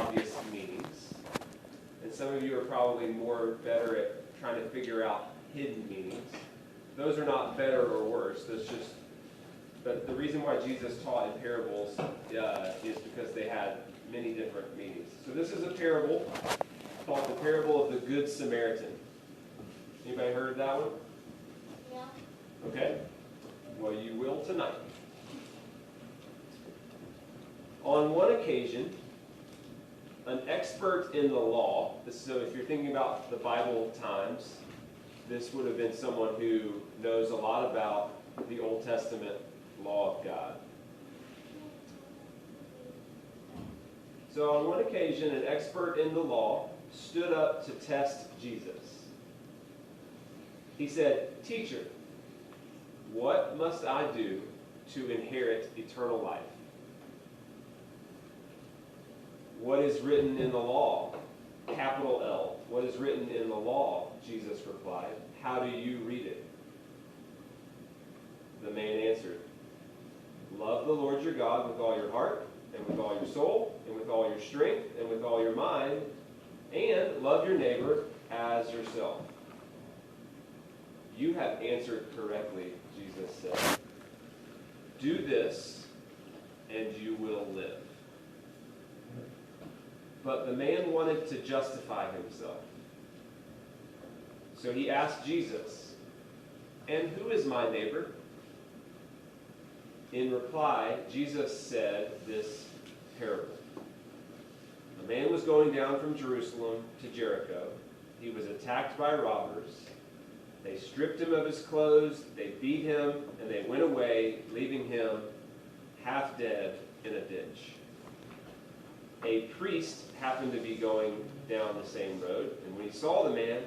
obvious meanings. And some of you are probably better at trying to figure out hidden meanings. Those are not better or worse. But the reason why Jesus taught in parables is because they had many different meanings. So this is a parable called the parable of the Good Samaritan. Anybody heard of that one? Yeah. Okay. Well, you will tonight. On one occasion, an expert in the law, so if you're thinking about the Bible times, this would have been someone who knows a lot about the Old Testament law of God. So on one occasion, an expert in the law stood up to test Jesus. He said, "Teacher, what must I do to inherit eternal life?" "What is written in the law?" Capital L. "What is written in the law?" Jesus replied. "How do you read it?" The man answered, "Love the Lord your God with all your heart, and with all your soul, and with all your strength, and with all your mind, and love your neighbor as yourself." "You have answered correctly," Jesus said. "Do this, and you will live." But the man wanted to justify himself. So he asked Jesus, "And who is my neighbor?" In reply, Jesus said this parable. A man was going down from Jerusalem to Jericho. He was attacked by robbers. They stripped him of his clothes, they beat him, and they went away, leaving him half dead in a ditch. A priest happened to be going down the same road, and when he saw the man,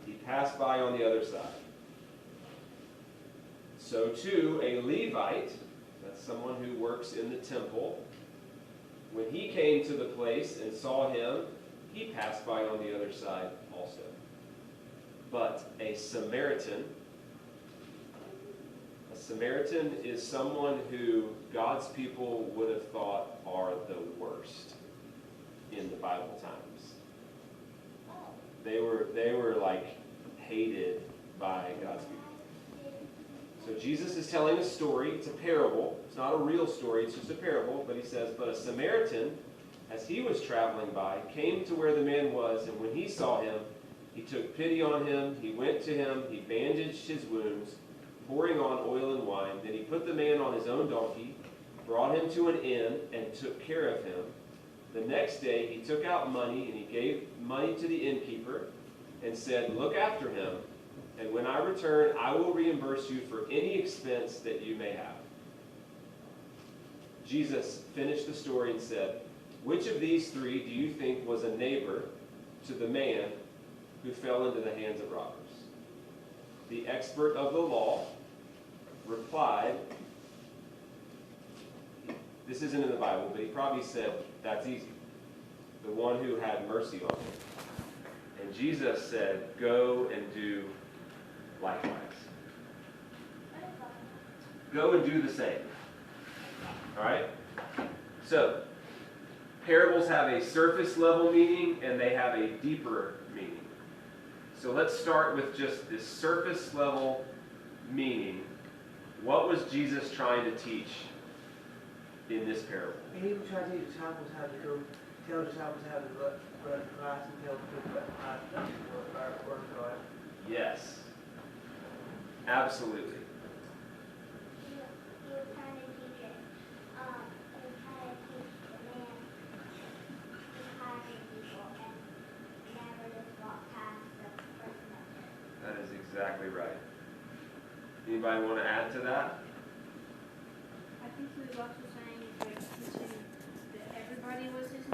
he passed by on the other side. So too, a Levite, that's someone who works in the temple, when he came to the place and saw him, he passed by on the other side also. But a Samaritan is someone who God's people would have thought are the worst in the Bible times. They were like hated by God's people. So Jesus is telling a story. It's a parable. It's not a real story. It's just a parable. But he says, "But a Samaritan, as he was traveling by, came to where the man was, and when he saw him, he took pity on him. He went to him. He bandaged his wounds, pouring on oil and wine. Then he put the man on his own donkey, brought him to an inn, and took care of him. The next day he took out money, and he gave money to the innkeeper and said, 'Look after him, and when I return, I will reimburse you for any expense that you may have.'" Jesus finished the story and said, "Which of these three do you think was a neighbor to the man who fell into the hands of robbers?" The expert of the law replied, this isn't in the Bible, but he probably said, "That's easy. The one who had mercy on him." And Jesus said, "Go and do likewise." Go and do the same. All right? So, parables have a surface level meaning and they have a deeper meaning. So let's start with just this surface level meaning. What was Jesus trying to teach in this parable? He was trying to teach the disciples how to go, tell the disciples how to run Christ and tell people about Christ and work of God. Yes. Absolutely. He was trying to teach it. He was trying to teach the man to hire people and never just walk past the person that's there. That is exactly right. Anybody want to add to that? I think he was also saying, like, teaching that everybody was his